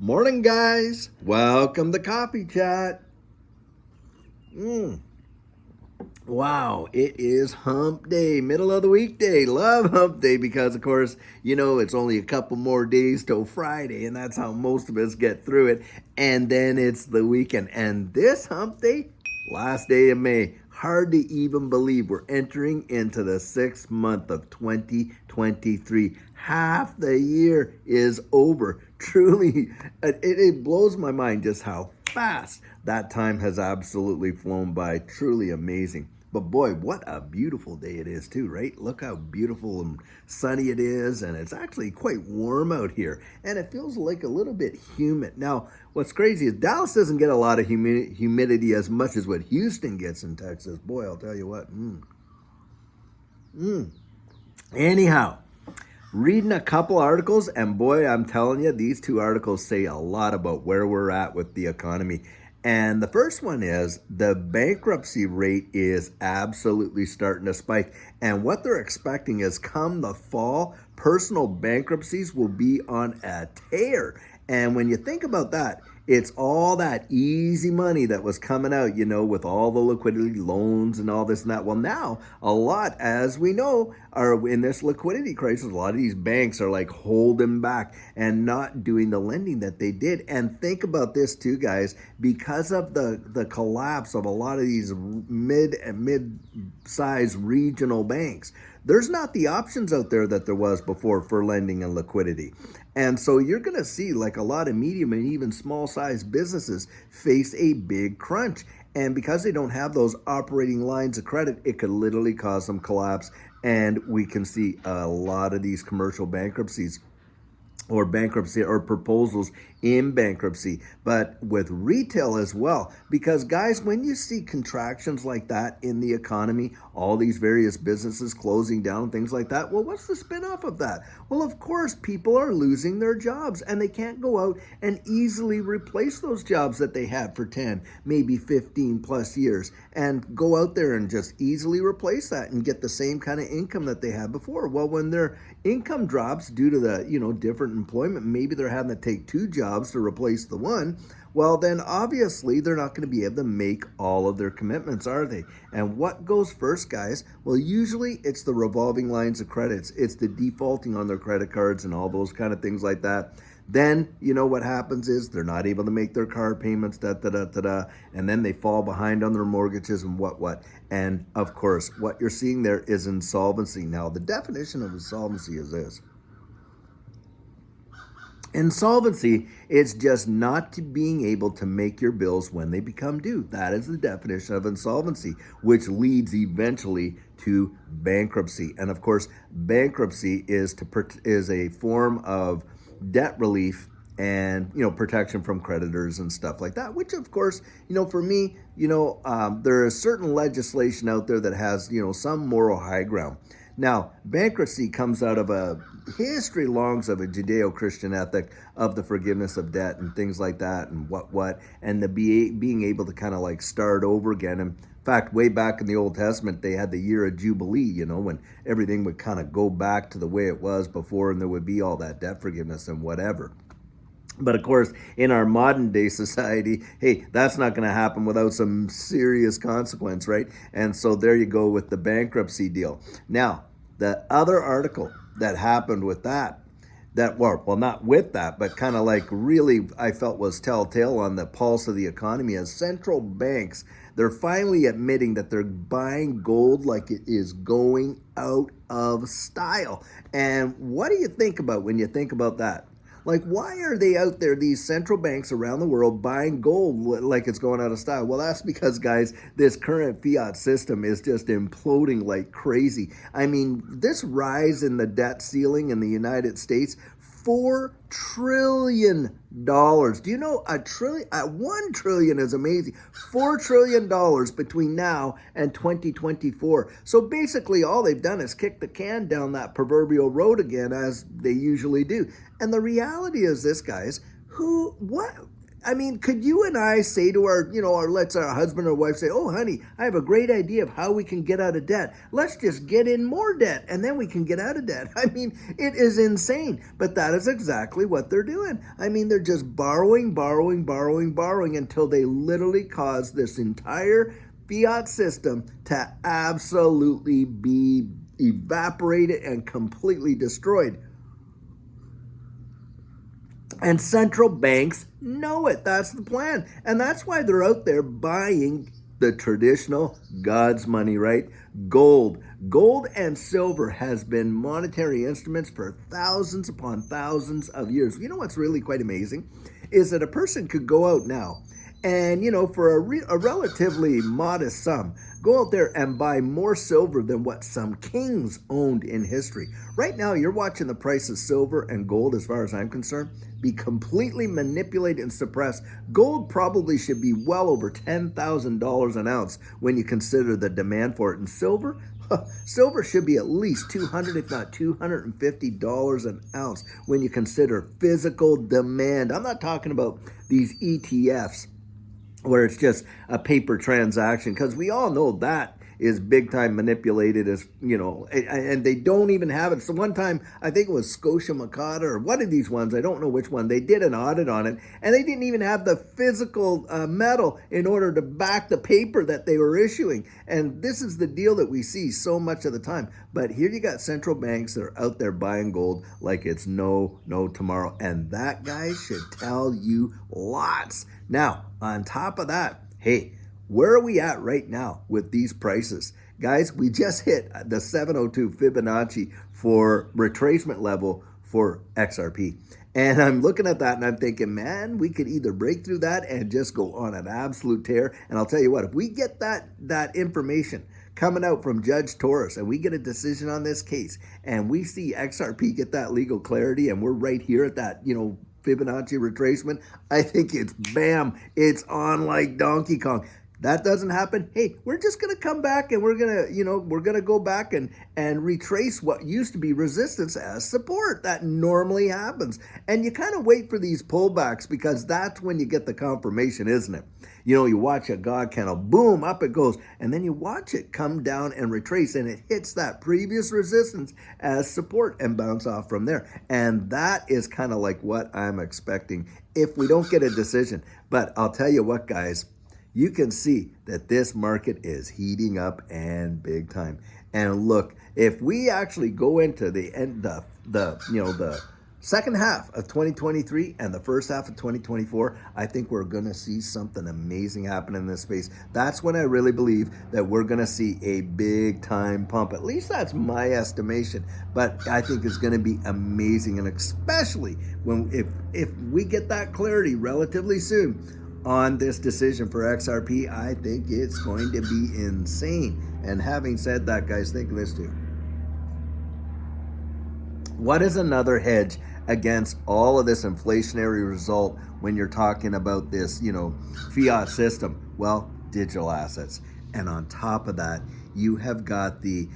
Morning, guys. Welcome to Coffee Chat. Wow, it is hump day, middle of the weekday. Love hump day because, of course, it's only a couple more days till Friday, and that's how most of us get through it. And then it's the weekend. And this hump day, last day of May, hard to even believe we're entering into the 6th month of 2023. Half the year is over. Truly, it blows my mind just how fast that time has absolutely flown by. Truly amazing. But boy, what a beautiful day it is too, right? Look how beautiful and sunny it is, and it's actually quite warm out here, and it feels like a little bit humid. Now, what's crazy is Dallas doesn't get a lot of humidity as much as what Houston gets in Texas. Boy, I'll tell you what. Anyhow, reading a couple articles, and boy, I'm telling you, these two articles say a lot about where we're at with the economy. And the first one is the bankruptcy rate is absolutely starting to spike. And what they're expecting is come the fall, personal bankruptcies will be on a tear. And when you think about that, it's all that easy money that was coming out, with all the liquidity loans and all this and that. Well, now, a lot, as we know, are in this liquidity crisis. A lot of these banks are like holding back and not doing the lending that they did. And think about this too, guys, because of the collapse of a lot of these mid-sized regional banks, there's not the options out there that there was before for lending and liquidity. And so you're going to see like a lot of medium and even small sized businesses face a big crunch. And because they don't have those operating lines of credit, it could literally cause them collapse. And we can see a lot of these commercial bankruptcies or bankruptcy or proposals in bankruptcy, but with retail as well. Because guys, when you see contractions like that in the economy, all these various businesses closing down, things like that, well, what's the spin-off of that? Well, of course, people are losing their jobs and they can't go out and easily replace those jobs that they had for 10, maybe 15 plus years and go out there and just easily replace that and get the same kind of income that they had before. Well, when their income drops due to the, different employment, maybe they're having to take two jobs to replace the one. Well, then obviously they're not going to be able to make all of their commitments, are they? And what goes first, guys? Well, usually it's the revolving lines of credits. It's the defaulting on their credit cards and all those kind of things like that. Then, what happens is they're not able to make their car payments, and then they fall behind on their mortgages and what. And of course, what you're seeing there is insolvency. Now, the definition of insolvency is this. Insolvency is just not being able to make your bills when they become due. That is the definition of insolvency, which leads eventually to bankruptcy. And of course, bankruptcy is a form of debt relief and protection from creditors and stuff like that, which of course, for me, there is certain legislation out there that has some moral high ground. Now, bankruptcy comes out of a history longs of a Judeo-Christian ethic of the forgiveness of debt and things like that, and and being able to kind of like start over again. And in fact, way back in the Old Testament, they had the year of Jubilee, when everything would kind of go back to the way it was before, and there would be all that debt forgiveness and whatever. But of course, in our modern day society, hey, that's not going to happen without some serious consequence, right? And so there you go with the bankruptcy deal. Now, the other article that happened with well, not with that, but kind of like really I felt was telltale on the pulse of the economy as central banks, they're finally admitting that they're buying gold like it is going out of style. And what do you think about when you think about that? Like, why are they out there, these central banks around the world, buying gold like it's going out of style? Well, that's because, guys, this current fiat system is just imploding like crazy. I mean, this rise in the debt ceiling in the United States, $4 trillion. Do you know a trillion? 1 trillion is amazing. $4 trillion between now and 2024. So basically, all they've done is kick the can down that proverbial road again, as they usually do. And the reality is this, guys. What? I mean, could you and I say to let's our husband or wife say, oh, honey, I have a great idea of how we can get out of debt. Let's just get in more debt and then we can get out of debt. I mean, it is insane, but that is exactly what they're doing. I mean, they're just borrowing, borrowing, borrowing, borrowing until they literally cause this entire fiat system to absolutely be evaporated and completely destroyed. And central banks know it. That's the plan. And that's why they're out there buying the traditional God's money, right? Gold. Gold and silver has been monetary instruments for thousands upon thousands of years. You know what's really quite amazing is that a person could go out now and, for a relatively modest sum, go out there and buy more silver than what some kings owned in history. Right now, you're watching the price of silver and gold, as far as I'm concerned, be completely manipulated and suppressed. Gold probably should be well over $10,000 an ounce when you consider the demand for it. And silver, silver should be at least $200, if not $250 an ounce when you consider physical demand. I'm not talking about these ETFs where it's just a paper transaction, because we all know that is big time manipulated, as and they don't even have it. So one time, I think it was Scotia Makata or one of these ones, I don't know which one, they did an audit on it and they didn't even have the physical metal in order to back the paper that they were issuing. And this is the deal that we see so much of the time. But here you got central banks that are out there buying gold like it's no tomorrow. And that, guys, should tell you lots. Now, on top of that, hey, where are we at right now with these prices? Guys, we just hit the 702 Fibonacci for retracement level for XRP. And I'm looking at that and I'm thinking, man, we could either break through that and just go on an absolute tear. And I'll tell you what, if we get that information coming out from Judge Torres and we get a decision on this case and we see XRP get that legal clarity and we're right here at that, Fibonacci retracement, I think it's bam, it's on like Donkey Kong. That doesn't happen. Hey, we're just going to come back and we're going to go back and retrace what used to be resistance as support. That normally happens. And you kind of wait for these pullbacks because that's when you get the confirmation, isn't it? You watch a God candle, boom, up it goes. And then you watch it come down and retrace and it hits that previous resistance as support and bounce off from there. And that is kind of like what I'm expecting if we don't get a decision. But I'll tell you what, guys, you can see that this market is heating up and big time. And look, if we actually go into the second half of 2023 and the first half of 2024, I think we're going to see something amazing happen in this space. That's when I really believe that we're going to see a big time pump. At least that's my estimation. But I think it's going to be amazing, and especially if we get that clarity relatively soon on this decision for XRP, I think it's going to be insane. And having said that, guys, think of this too. What is another hedge against all of this inflationary result when you're talking about this, fiat system? Well, digital assets. And on top of that, you have got the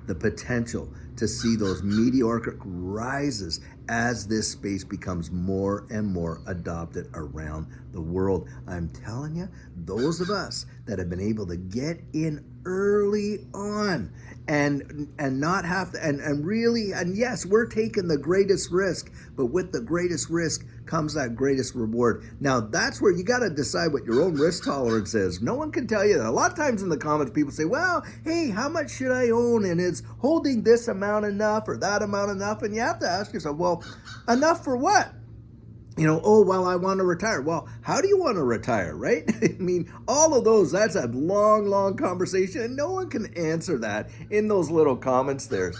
potential to see those meteoric rises as this space becomes more and more adopted around the world. I'm telling you, those of us that have been able to get in early on and not have to, and yes, we're taking the greatest risk, but with the greatest risk comes that greatest reward. Now, that's where you got to decide what your own risk tolerance is. No one can tell you that. A lot of times in the comments, people say, well, hey, how much should I own? And is holding this amount enough or that amount enough? And you have to ask yourself, well, enough for what? Oh, well, I want to retire. Well, how do you want to retire, right? I mean, all of those, that's a long conversation, and no one can answer that in those little comments there,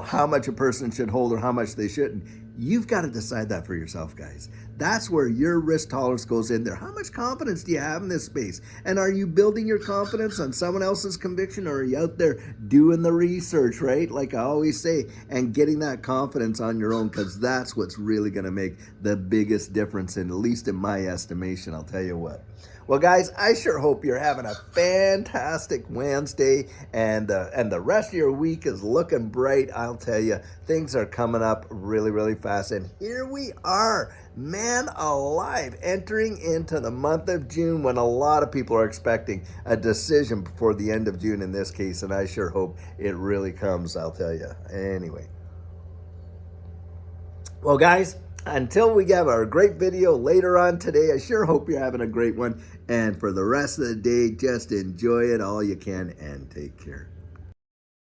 how much a person should hold or how much they shouldn't. You've got to decide that for yourself, guys. That's where your risk tolerance goes in there. How much confidence do you have in this space? And are you building your confidence on someone else's conviction, or are you out there doing the research, right? Like I always say, and getting that confidence on your own, because that's what's really going to make the biggest difference, at least in my estimation, I'll tell you what. Well, guys, I sure hope you're having a fantastic Wednesday, and the rest of your week is looking bright. I'll tell you, things are coming up really fast. fast. And here we are, man alive, entering into the month of June when a lot of people are expecting a decision before the end of June in this case. And I sure hope it really comes, I'll tell you. Anyway. Well, guys, until we have our great video later on today, I sure hope you're having a great one. And for the rest of the day, just enjoy it all you can and take care.